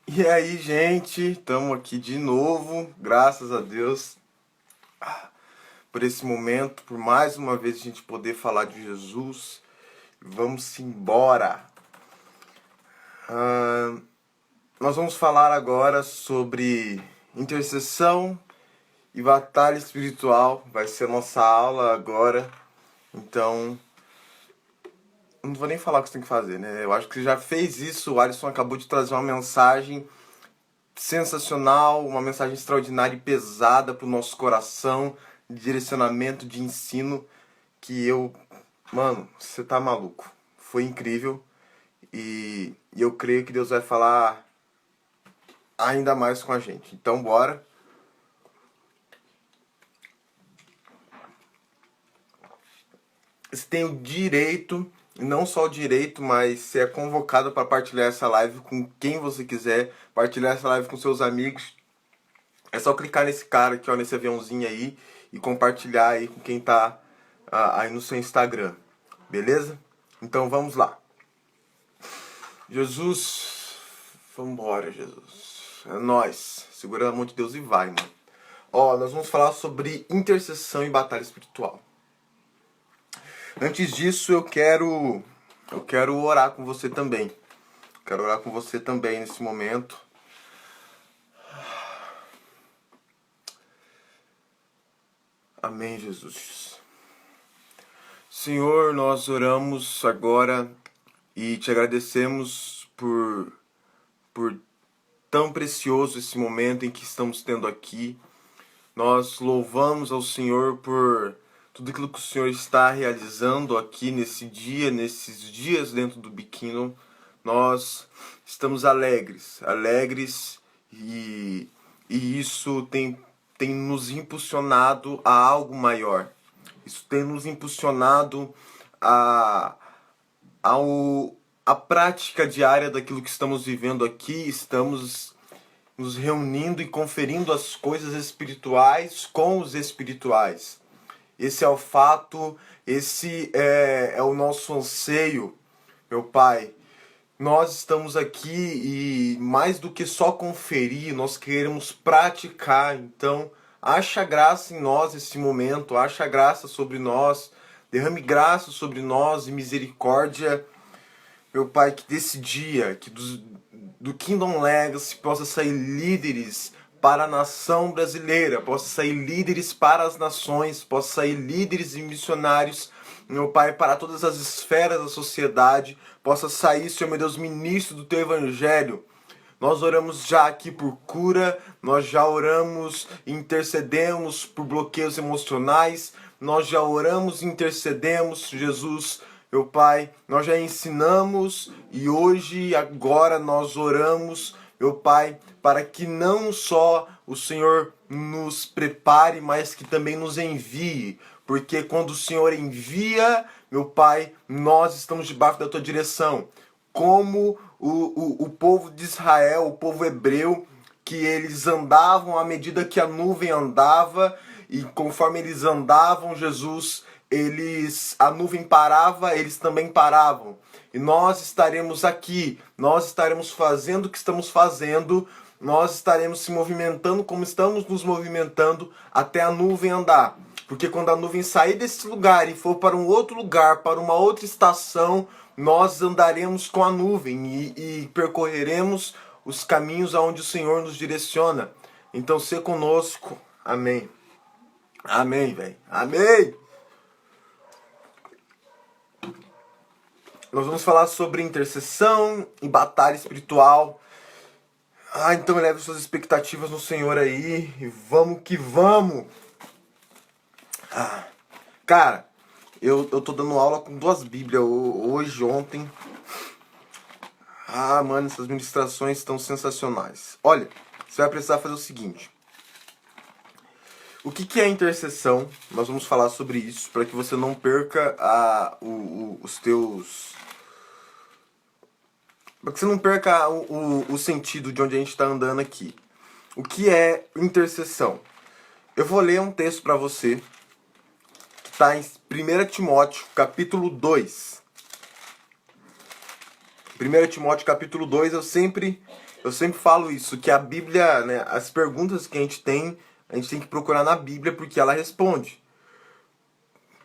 E aí, gente, estamos aqui de novo, graças a Deus, por esse momento, por mais uma vez a gente poder falar de Jesus. Vamos embora! Nós vamos falar agora sobre intercessão e batalha espiritual. Vai ser a nossa aula agora. Então, não vou nem falar o que você tem que fazer, né? Eu acho que você já fez isso. O Alisson acabou de trazer uma mensagem sensacional, uma mensagem extraordinária e pesada para o nosso coração, de direcionamento, de ensino, que eu... Mano, você tá maluco. Foi incrível e eu creio que Deus vai falar ainda mais com a gente. Então, bora. Você tem o direito, e não só o direito, mas você é convocado para partilhar essa live com quem você quiser, partilhar essa live com seus amigos. É só clicar nesse cara aqui, ó, nesse aviãozinho aí e compartilhar aí com quem tá aí no seu Instagram. Beleza? Então vamos lá. Jesus, vambora, Jesus. É nóis. Segura a mão de Deus e vai, mano. Ó, nós vamos falar sobre intercessão e batalha espiritual. Antes disso, eu quero orar com você também. Quero orar com você também nesse momento. Amém, Jesus. Senhor, nós oramos agora e te agradecemos por tão precioso esse momento em que estamos tendo aqui. Nós louvamos ao Senhor por tudo aquilo que o Senhor está realizando aqui nesse dia, nesses dias dentro do Biquino. Nós estamos alegres e isso tem nos impulsionado a algo maior. Isso tem nos impulsionado a, a prática diária daquilo que estamos vivendo aqui. Estamos nos reunindo e conferindo as coisas espirituais com os espirituais. Esse é o fato, esse é o nosso anseio, meu Pai. Nós estamos aqui e mais do que só conferir, nós queremos praticar. Então, acha graça em nós esse momento, acha graça sobre nós, derrame graça sobre nós e misericórdia. Meu Pai, que desse dia, que do Kingdom Legacy possa sair líderes para a nação brasileira, possa sair líderes para as nações, possa sair líderes e missionários, meu Pai, para todas as esferas da sociedade, possa sair, Senhor meu Deus, ministro do Teu Evangelho. Nós oramos já aqui por cura, nós já oramos e intercedemos por bloqueios emocionais, nós já oramos e intercedemos, Jesus, meu Pai, nós já ensinamos e hoje, agora nós oramos, meu Pai, para que não só o Senhor nos prepare, mas que também nos envie. Porque quando o Senhor envia, meu Pai, nós estamos debaixo da Tua direção. Como o povo de Israel, o povo hebreu, que eles andavam à medida que a nuvem andava, e conforme eles andavam, Jesus, a nuvem parava, eles também paravam. E nós estaremos aqui, nós estaremos fazendo o que estamos fazendo, nós estaremos se movimentando como estamos nos movimentando até a nuvem andar. Porque quando a nuvem sair desse lugar e for para um outro lugar, para uma outra estação, nós andaremos com a nuvem e percorreremos os caminhos aonde o Senhor nos direciona. Então, se conosco. Amém. Amém, velho. Amém. Nós vamos falar sobre intercessão e batalha espiritual. Então eleve suas expectativas no Senhor aí e vamos que vamos. Cara, eu tô dando aula com 2 Bíblias hoje, ontem. Mano, essas ministrações estão sensacionais. Olha, você vai precisar fazer o seguinte. O que é intercessão? Nós vamos falar sobre isso para que você não perca os teus... Para que você não perca o sentido de onde a gente está andando aqui. O que é intercessão? Eu vou ler um texto para você que está em 1 Timóteo, capítulo 2. 1 Timóteo capítulo 2, eu sempre falo isso, que a Bíblia, né, as perguntas que a gente tem que procurar na Bíblia porque ela responde.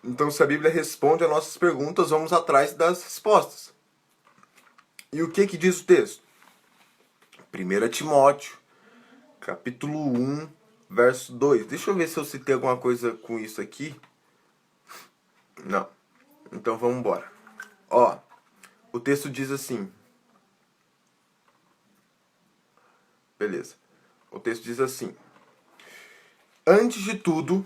Então, se a Bíblia responde às nossas perguntas, vamos atrás das respostas. E o que diz o texto? 1 Timóteo, capítulo 1, verso 2. Deixa eu ver se eu citei alguma coisa com isso aqui. Não. Então, vamos embora. Ó, o texto diz assim. Beleza. O texto diz assim. Antes de tudo,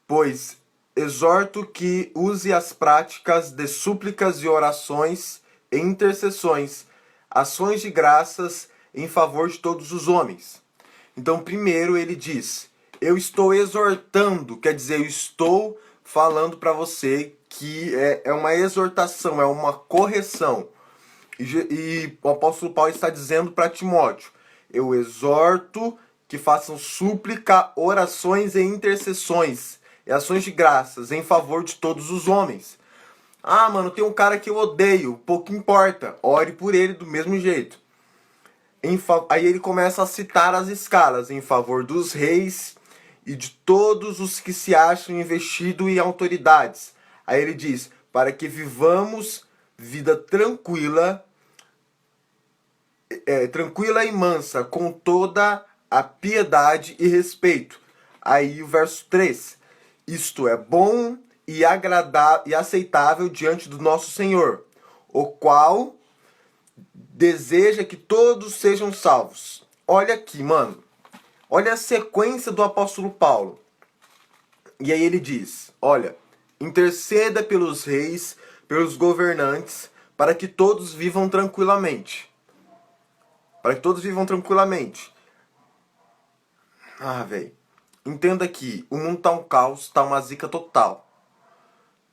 pois exorto que use as práticas de súplicas e orações e intercessões, ações de graças em favor de todos os homens. Então, primeiro ele diz, eu estou exortando, quer dizer, eu estou falando para você que é uma exortação, é uma correção. E o apóstolo Paulo está dizendo para Timóteo, eu exorto que façam súplica, orações e intercessões, e ações de graças em favor de todos os homens. Ah, mano, tem um cara que eu odeio, pouco importa, ore por ele do mesmo jeito. Aí ele começa a citar as escalas em favor dos reis e de todos os que se acham investidos em autoridades. Aí ele diz, para que vivamos vida tranquila, tranquila e mansa, com toda a piedade e respeito. Aí o verso 3. Isto é bom e agradável e aceitável diante do nosso Senhor, o qual deseja que todos sejam salvos. Olha aqui, mano. Olha a sequência do apóstolo Paulo. E aí ele diz, olha, interceda pelos reis, pelos governantes, para que todos vivam tranquilamente. Para que todos vivam tranquilamente. Ah, velho. Entenda que o mundo tá um caos, tá uma zica total.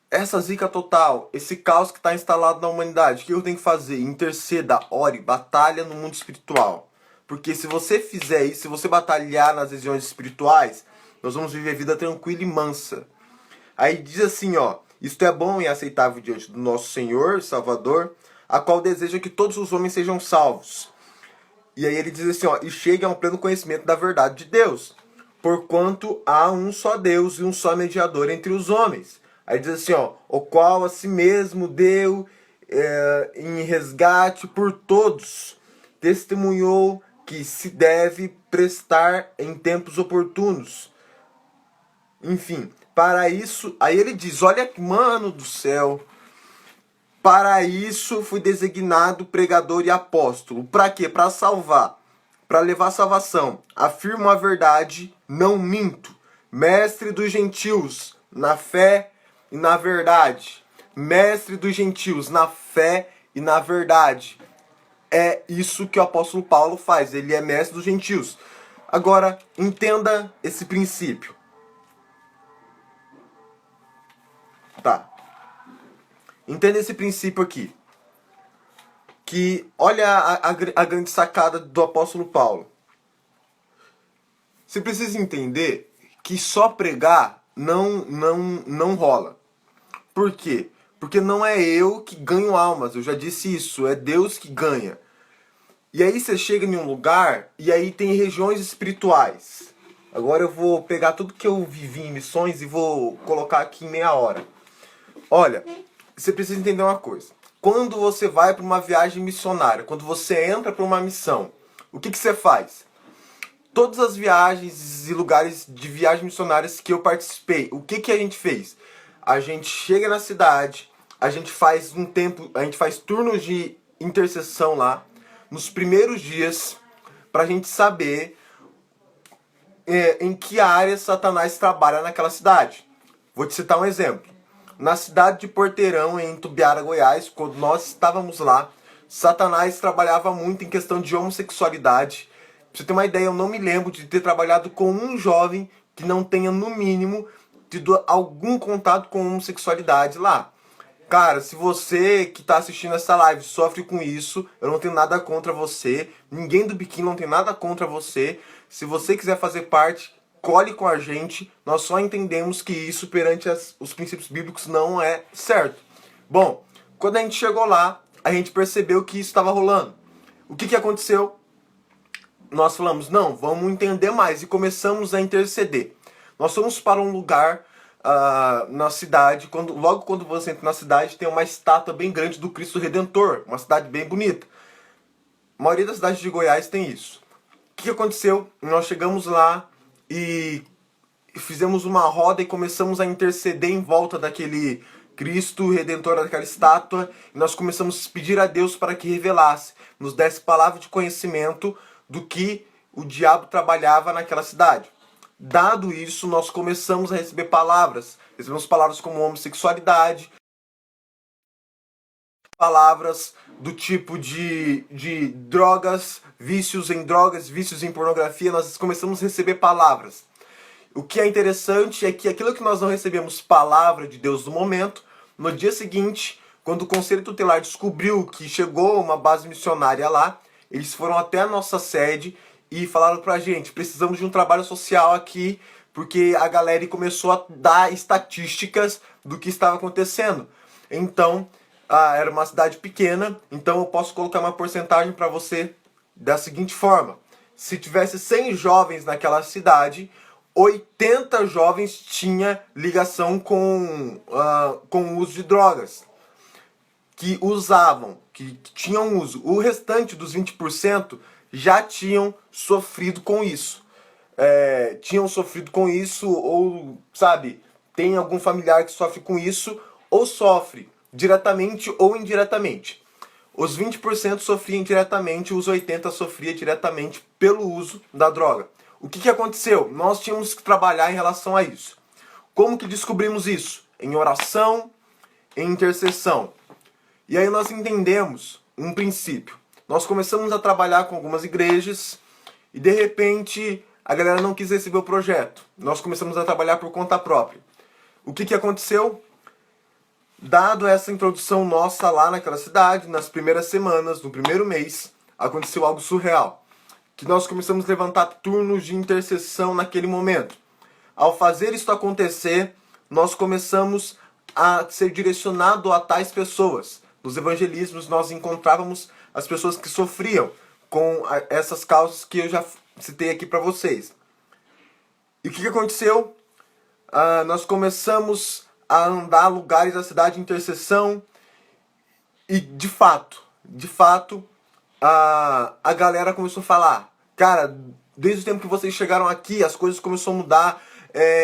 Essa zica total, esse caos que está instalado na humanidade, o que eu tenho que fazer? Interceda, ore, batalha no mundo espiritual. Porque se você fizer isso, se você batalhar nas regiões espirituais, nós vamos viver vida tranquila e mansa. Aí diz assim, ó, isto é bom e aceitável diante do nosso Senhor, Salvador, a qual deseja que todos os homens sejam salvos. E aí ele diz assim, ó, e cheguem ao pleno conhecimento da verdade de Deus. Porquanto há um só Deus e um só mediador entre os homens. Aí diz assim, ó, o qual a si mesmo deu em resgate por todos, testemunhou que se deve prestar em tempos oportunos. Enfim, para isso, aí ele diz, olha, mano do céu, para isso fui designado pregador e apóstolo. Para quê? Para salvar, para levar salvação. Afirmo a verdade, não minto. Mestre dos gentios, na fé e na verdade. Mestre dos gentios, na fé e na verdade. É isso que o apóstolo Paulo faz. Ele é mestre dos gentios. Agora, entenda esse princípio. Tá. Entenda esse princípio aqui. Que olha a grande sacada do apóstolo Paulo. Você precisa entender que só pregar não rola. Por quê? Porque não é eu que ganho almas, eu já disse isso, é Deus que ganha. E aí você chega em um lugar e aí tem regiões espirituais. Agora eu vou pegar tudo que eu vivi em missões e vou colocar aqui em meia hora. Olha, você precisa entender uma coisa. Quando você vai para uma viagem missionária, quando você entra para uma missão, o que você faz? Todas as viagens e lugares de viagens missionárias que eu participei, o que a gente fez? A gente chega na cidade, a gente faz turnos de intercessão lá, nos primeiros dias, pra gente saber em que área Satanás trabalha naquela cidade. Vou te citar um exemplo. Na cidade de Porteirão, em Tubiara, Goiás, quando nós estávamos lá, Satanás trabalhava muito em questão de homossexualidade. Pra você ter uma ideia, eu não me lembro de ter trabalhado com um jovem que não tenha, no mínimo, tido algum contato com homossexualidade lá. Cara, se você que está assistindo essa live sofre com isso, eu não tenho nada contra você. Ninguém do biquíni não tem nada contra você. Se você quiser fazer parte, cole com a gente. Nós só entendemos que isso perante os princípios bíblicos não é certo. Bom, quando a gente chegou lá, a gente percebeu que isso estava rolando. O que aconteceu? Nós falamos, não, vamos entender mais, e começamos a interceder. Nós fomos para um lugar na cidade, logo quando você entra na cidade, tem uma estátua bem grande do Cristo Redentor, uma cidade bem bonita. A maioria das cidades de Goiás tem isso. O que aconteceu? Nós chegamos lá e fizemos uma roda e começamos a interceder em volta daquele Cristo Redentor, daquela estátua, e nós começamos a pedir a Deus para que revelasse, nos desse palavra de conhecimento do que o diabo trabalhava naquela cidade. Dado isso, nós começamos a receber palavras. Recebemos palavras como homossexualidade, palavras do tipo de drogas, vícios em drogas, vícios em pornografia. Nós começamos a receber palavras. O que é interessante é que aquilo que nós não recebemos palavra de Deus no momento, no dia seguinte, quando o Conselho Tutelar descobriu que chegou uma base missionária lá, eles foram até a nossa sede e falaram pra gente, precisamos de um trabalho social aqui, porque a galera começou a dar estatísticas do que estava acontecendo. Então, era uma cidade pequena, então eu posso colocar uma porcentagem para você da seguinte forma. Se tivesse 100 jovens naquela cidade, 80 jovens tinha ligação com o uso de drogas, que usavam, que tinham uso. O restante dos 20% já tinham sofrido com isso. Ou, sabe, tem algum familiar que sofre com isso, ou sofre diretamente ou indiretamente. Os 20% sofriam diretamente, os 80% sofriam diretamente pelo uso da droga. O que aconteceu? Nós tínhamos que trabalhar em relação a isso. Como que descobrimos isso? Em oração, em intercessão. E aí nós entendemos um princípio. Nós começamos a trabalhar com algumas igrejas e de repente a galera não quis receber o projeto. Nós começamos a trabalhar por conta própria. O que aconteceu? Dado essa introdução nossa lá naquela cidade, nas primeiras semanas, no primeiro mês, aconteceu algo surreal. Que nós começamos a levantar turnos de intercessão naquele momento. Ao fazer isso acontecer, nós começamos a ser direcionado a tais pessoas. Nos evangelismos nós encontrávamos as pessoas que sofriam com essas causas que eu já citei aqui para vocês. E o que aconteceu? Nós começamos a andar lugares da cidade de intercessão e de fato, a galera começou a falar, cara, desde o tempo que vocês chegaram aqui, as coisas começaram a mudar,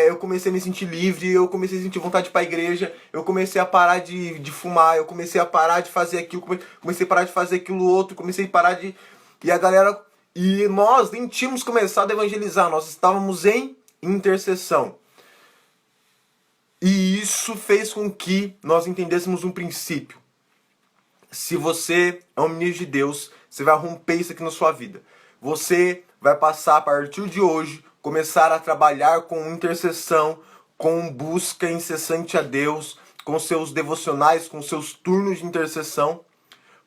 eu comecei a me sentir livre, eu comecei a sentir vontade de ir pra igreja, eu comecei a parar de fumar, eu comecei a parar de fazer aquilo, comecei a parar de fazer aquilo outro, comecei a parar de... E a galera... E nós nem tínhamos começado a evangelizar, nós estávamos em intercessão. E isso fez com que nós entendêssemos um princípio. Se você é um menino de Deus, você vai romper isso aqui na sua vida. Você vai passar, a partir de hoje, começar a trabalhar com intercessão, com busca incessante a Deus, com seus devocionais, com seus turnos de intercessão.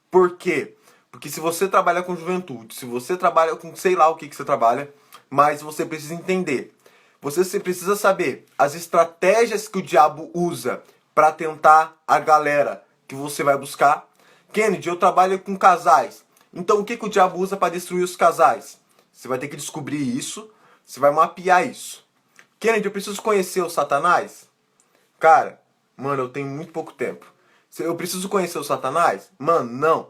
Por quê? Porque se você trabalha com juventude, se você trabalha com sei lá o que você trabalha, mas você precisa entender. Você precisa saber as estratégias que o diabo usa para tentar a galera que você vai buscar. Kennedy, eu trabalho com casais. Então o que o diabo usa para destruir os casais? Você vai ter que descobrir isso, você vai mapear isso. Kennedy, eu preciso conhecer o Satanás? Cara, mano, eu tenho muito pouco tempo. Eu preciso conhecer o Satanás? Mano, não.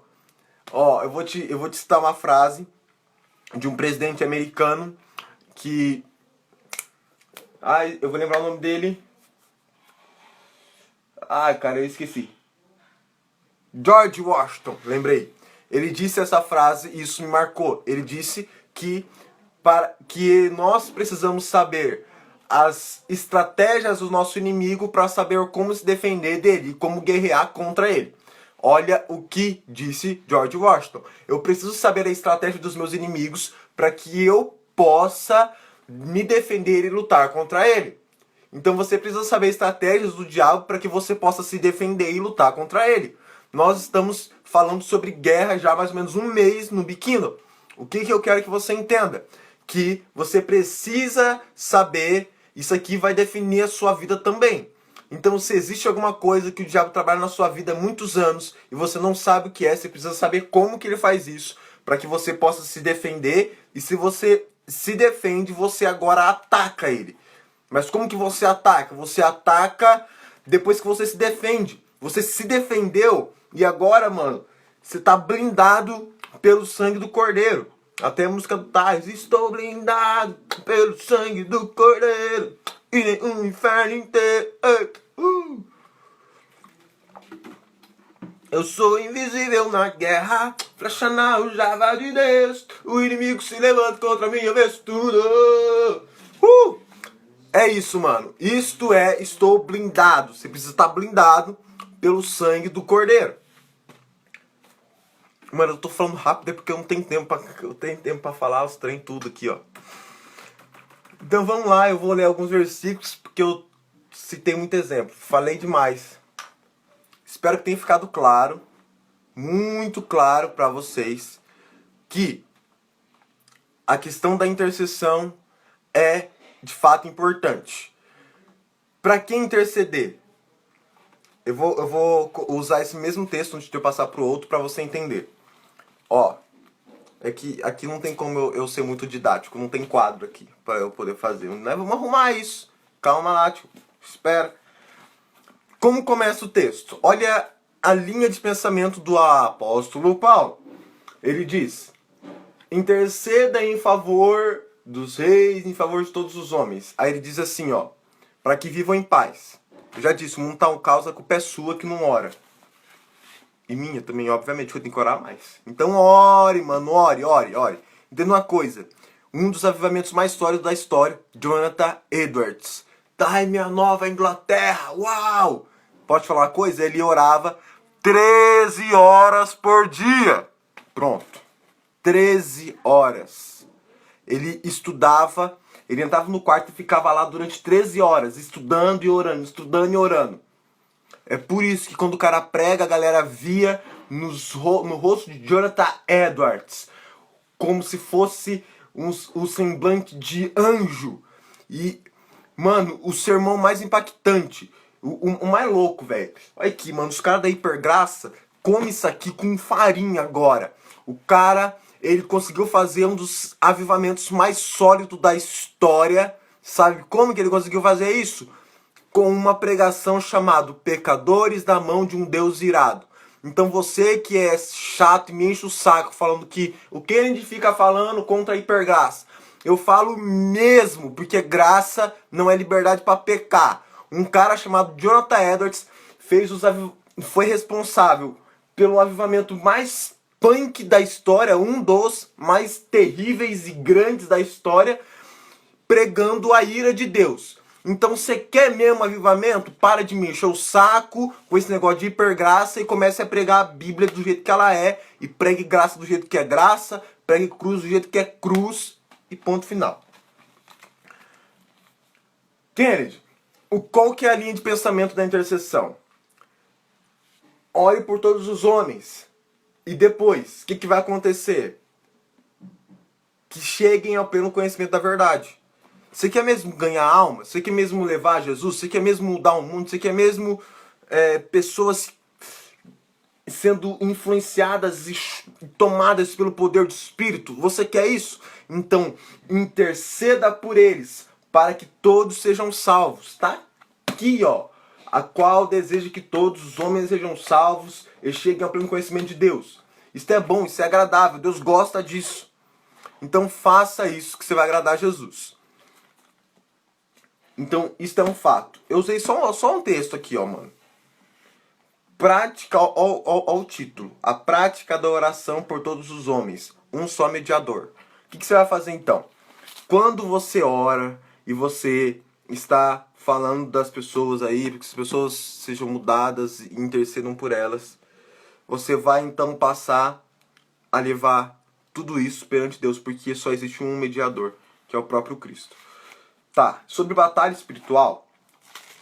Ó, eu vou te citar uma frase de um presidente americano que... Ai, eu vou lembrar o nome dele. Ai, cara, eu esqueci. George Washington, lembrei. Ele disse essa frase e isso me marcou. Ele disse que nós precisamos saber as estratégias do nosso inimigo para saber como se defender dele e como guerrear contra ele. Olha o que disse George Washington. Eu preciso saber a estratégia dos meus inimigos para que eu possa me defender e lutar contra ele. Então você precisa saber estratégias do diabo para que você possa se defender e lutar contra ele. Nós estamos falando sobre guerra já há mais ou menos um mês no Biquíno. O que eu quero que você entenda? Que você precisa saber, isso aqui vai definir a sua vida também. Então, se existe alguma coisa que o diabo trabalha na sua vida há muitos anos e você não sabe o que é, você precisa saber como que ele faz isso, para que você possa se defender. E se você se defende, você agora ataca ele. Mas como que você ataca? Você ataca depois que você se defende. Você se defendeu e agora, mano, você tá blindado pelo sangue do Cordeiro. Até a música do Tais. Estou blindado pelo sangue do Cordeiro e nenhum inferno inteiro. Eu sou invisível na guerra, flecha na aljava de Deus. O inimigo se levanta contra mim, eu vejo tudo. É isso, mano. Isto é, estou blindado. Você precisa estar blindado pelo sangue do Cordeiro. Mano, eu tô falando rápido porque eu não tenho tempo pra falar os trem tudo aqui, ó. Então vamos lá, eu vou ler alguns versículos porque eu citei muito exemplo. Falei demais. Espero que tenha ficado claro, muito claro pra vocês, que a questão da intercessão é de fato importante. Pra quem interceder? Eu vou usar esse mesmo texto antes de eu passar pro outro pra você entender. Ó, é que aqui não tem como eu ser muito didático, não tem quadro aqui pra eu poder fazer. Né? Vamos arrumar isso. Calma lá, tio. Espera. Como começa o texto? Olha a linha de pensamento do apóstolo Paulo. Ele diz: interceda em favor dos reis, em favor de todos os homens. Aí ele diz assim, ó, para que vivam em paz. Eu já disse, o mundo tá um caos, a culpa é sua que não ora. E minha também, obviamente, que eu tenho que orar mais. Então ore, mano, ore. Entenda uma coisa, um dos avivamentos mais sólidos da história, Jonathan Edwards. Time a Nova Inglaterra, uau! Pode falar uma coisa? Ele orava 13 horas por dia. Pronto. 13 horas. Ele estudava, ele entrava no quarto e ficava lá durante 13 horas, estudando e orando. É por isso que quando o cara prega, a galera via no rosto de Jonathan Edwards como se fosse um semblante de anjo. E, mano, o sermão mais impactante, o mais louco, velho. Olha aqui, mano, os caras da Hipergraça comem isso aqui com farinha agora. O cara, ele conseguiu fazer um dos avivamentos mais sólidos da história. Sabe como que ele conseguiu fazer isso? Com uma pregação chamada Pecadores da Mão de um Deus Irado. Então você que é chato e me enche o saco falando que o que a gente fica falando contra a hipergraça, eu falo mesmo, porque graça não é liberdade para pecar. Um cara chamado Jonathan Edwards foi responsável pelo avivamento mais punk da história, um dos mais terríveis e grandes da história, pregando a ira de Deus. Então você quer mesmo avivamento? Para de me encher o saco com esse negócio de hipergraça e comece a pregar a Bíblia do jeito que ela é. E pregue graça do jeito que é graça, pregue cruz do jeito que é cruz e ponto final. Kennedy, qual que é a linha de pensamento da intercessão? Ore por todos os homens. E depois, o que vai acontecer? Que cheguem ao pleno conhecimento da verdade. Você quer mesmo ganhar alma? Você quer mesmo levar a Jesus? Você quer mesmo mudar o mundo? Você quer mesmo pessoas sendo influenciadas e tomadas pelo poder do Espírito? Você quer isso? Então, interceda por eles, para que todos sejam salvos. Tá aqui, ó. A qual deseja que todos os homens sejam salvos e cheguem ao pleno conhecimento de Deus. Isso é bom, isso é agradável. Deus gosta disso. Então, faça isso que você vai agradar a Jesus. Então, isso é um fato. Eu usei só um texto aqui, ó, mano. Prática, ó o título. A prática da oração por todos os homens. Um só mediador. O que você vai fazer, então? Quando você ora e você está falando das pessoas aí, para que as pessoas sejam mudadas e intercedam por elas, você vai, então, passar a levar tudo isso perante Deus, porque só existe um mediador, que é o próprio Cristo. Tá, sobre batalha espiritual,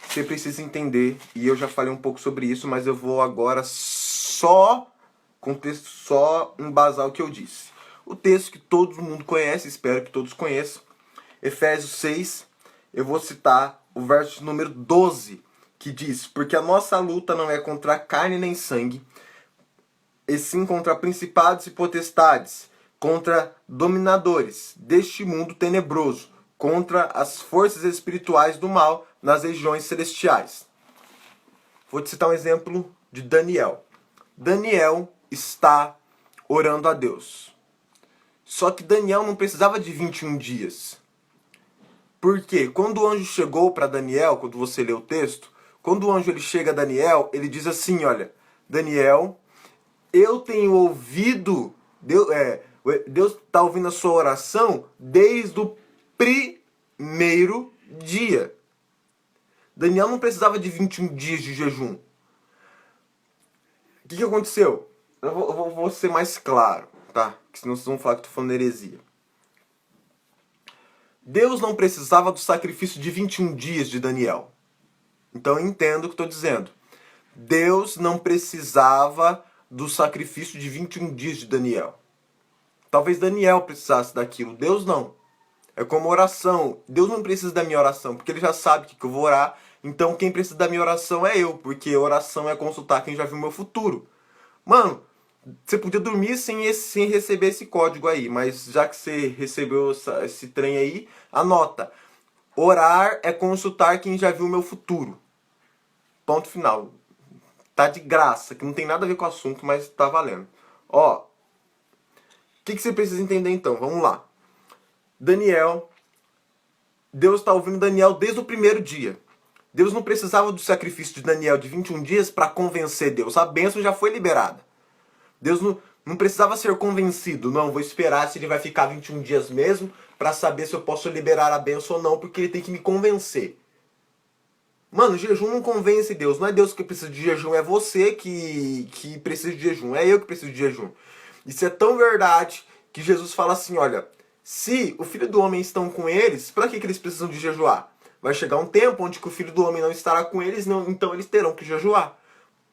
você precisa entender, e eu já falei um pouco sobre isso, mas eu vou agora só embasar o que eu disse. O texto que todo mundo conhece, espero que todos conheçam, Efésios 6, eu vou citar o verso número 12, que diz: porque a nossa luta não é contra carne nem sangue, e sim contra principados e potestades, contra dominadores deste mundo tenebroso, contra as forças espirituais do mal nas regiões celestiais. Vou te citar um exemplo de Daniel. Daniel está orando a Deus. Só que Daniel não precisava de 21 dias. Por quê? Quando o anjo chegou para Daniel, quando você lê o texto, quando o anjo ele chega a Daniel, ele diz assim, olha, Daniel, eu tenho ouvido, Deus está ouvindo a sua oração desde o primeiro dia. Daniel não precisava de 21 dias de jejum. O que aconteceu? Eu vou ser mais claro, tá? Porque senão vocês vão falar que estou falando heresia. Deus não precisava do sacrifício de 21 dias de Daniel. Então eu entendo o que estou dizendo. Deus não precisava do sacrifício de 21 dias de Daniel. Talvez Daniel precisasse daquilo, Deus não. É como oração. Deus não precisa da minha oração, porque Ele já sabe que eu vou orar. Então quem precisa da minha oração é eu, porque oração é consultar quem já viu o meu futuro. Mano, você podia dormir sem receber esse código aí, mas já que você recebeu esse trem aí, anota. Orar é consultar quem já viu o meu futuro. Ponto final. Tá de graça, que não tem nada a ver com o assunto, mas tá valendo. Ó, o que você precisa entender então? Vamos lá. Daniel, Deus está ouvindo Daniel desde o primeiro dia. Deus não precisava do sacrifício de Daniel de 21 dias para convencer Deus. A bênção já foi liberada. Deus não precisava ser convencido. Não, vou esperar se ele vai ficar 21 dias mesmo para saber se eu posso liberar a bênção ou não, porque ele tem que me convencer. Mano, jejum não convence Deus. Não é Deus que precisa de jejum, é você que precisa de jejum. É eu que preciso de jejum. Isso é tão verdade que Jesus fala assim, olha, se o Filho do Homem estão com eles, para que eles precisam de jejuar? Vai chegar um tempo onde que o Filho do Homem não estará com eles, então eles terão que jejuar.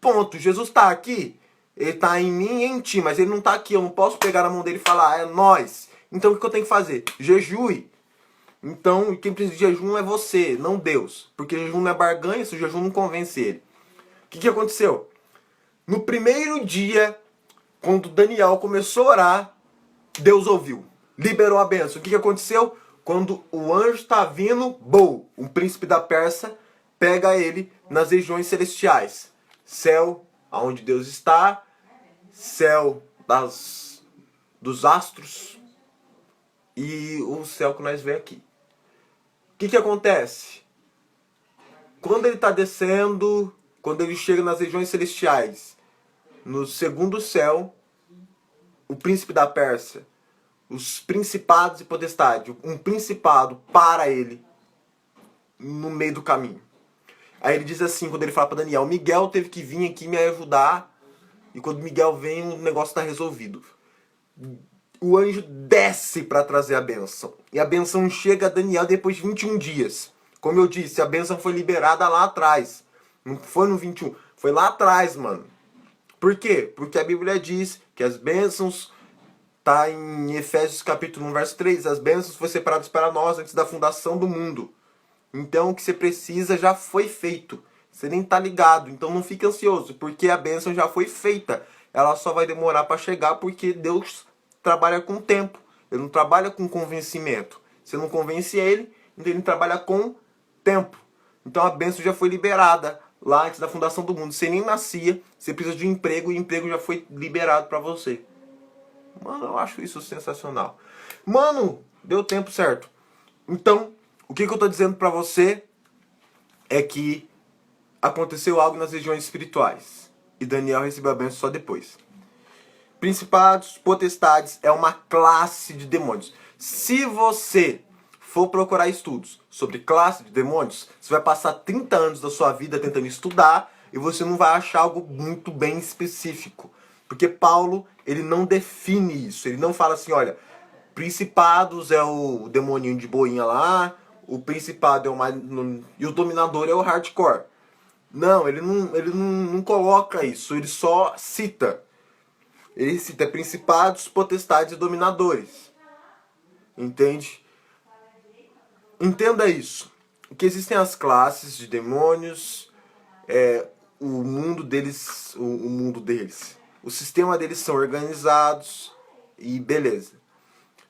Ponto. Jesus está aqui, ele está em mim e em ti, mas ele não está aqui. Eu não posso pegar na mão dele e falar, é nós. Então o que eu tenho que fazer? Jejue. Então, quem precisa de jejum é você, não Deus. Porque jejum não é barganha, se o jejum não convence ele. O que aconteceu? No primeiro dia, quando Daniel começou a orar, Deus ouviu. Liberou a bênção. O que aconteceu? Quando o anjo está vindo, o príncipe da Pérsia pega ele nas regiões celestiais. Céu, aonde Deus está. Céu dos astros. E o céu que nós vemos aqui. O que acontece? Quando ele está descendo, quando ele chega nas regiões celestiais, no segundo céu, o príncipe da Pérsia, os principados e potestades, um principado para ele no meio do caminho. Aí ele diz assim, quando ele fala para Daniel, Miguel teve que vir aqui me ajudar, e quando Miguel vem, o negócio está resolvido. O anjo desce para trazer a bênção. E a bênção chega a Daniel depois de 21 dias. Como eu disse, a bênção foi liberada lá atrás. Não foi no 21, foi lá atrás, mano. Por quê? Porque a Bíblia diz que as bênçãos, tá em Efésios capítulo 1, verso 3, as bênçãos foram separadas para nós antes da fundação do mundo. Então o que você precisa já foi feito. Você nem tá ligado, então não fique ansioso, porque a bênção já foi feita. Ela só vai demorar para chegar porque Deus trabalha com tempo. Ele não trabalha com convencimento. Você não convence ele, então ele trabalha com tempo. Então a bênção já foi liberada lá antes da fundação do mundo. Você nem nascia, você precisa de um emprego e o emprego já foi liberado para você. Mano, eu acho isso sensacional. Mano, deu tempo certo. Então, o que eu tô dizendo para você é que aconteceu algo nas regiões espirituais. E Daniel recebeu a bênção só depois. Principados, potestades é uma classe de demônios. Se você for procurar estudos sobre classe de demônios, você vai passar 30 anos da sua vida tentando estudar e você não vai achar algo muito bem específico. Porque Paulo, ele não define isso. Ele não fala assim, olha, principados é o demoninho de boinha lá, o principado é o mais... e o dominador é o hardcore. Não, ele não coloca isso, ele só cita. Ele cita principados, potestades e dominadores. Entende? Entenda isso. Que existem as classes de demônios o mundo deles, o sistema deles são organizados e beleza.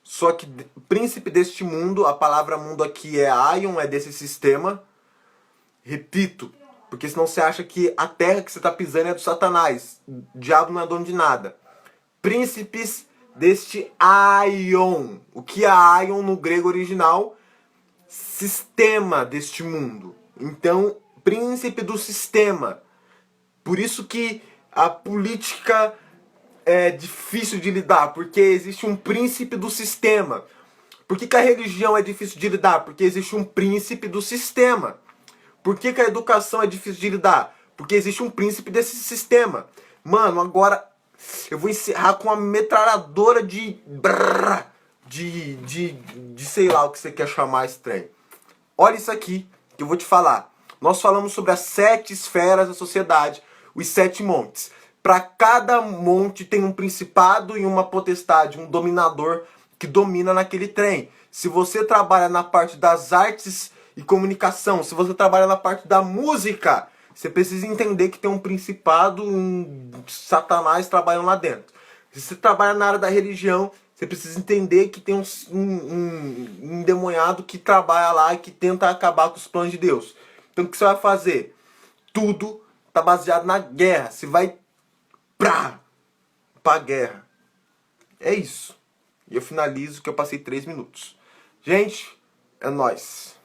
Só que príncipe deste mundo, a palavra mundo aqui é Aion, é desse sistema. Repito, porque senão você acha que a terra que você está pisando é do Satanás. O diabo não é dono de nada. Príncipes deste Aion. O que é Aion no grego original? Sistema deste mundo. Então, príncipe do sistema. Por isso que a política é difícil de lidar, porque existe um príncipe do sistema. Por que a religião é difícil de lidar? Porque existe um príncipe do sistema. Por que a educação é difícil de lidar? Porque existe um príncipe desse sistema. Mano, agora eu vou encerrar com uma metralhadora de sei lá o que você quer chamar estranho. Olha isso aqui que eu vou te falar. Nós falamos sobre as 7 esferas da sociedade, os 7 montes. Para cada monte tem um principado e uma potestade, um dominador que domina naquele trem. Se você trabalha na parte das artes e comunicação, se você trabalha na parte da música, você precisa entender que tem um principado, um Satanás trabalhando lá dentro. Se você trabalha na área da religião, você precisa entender que tem um endemoniado que trabalha lá e que tenta acabar com os planos de Deus. Então o que você vai fazer? Tudo está baseado na guerra. Você vai pra guerra. É isso. E eu finalizo que eu passei 3 minutos. Gente, é nóis.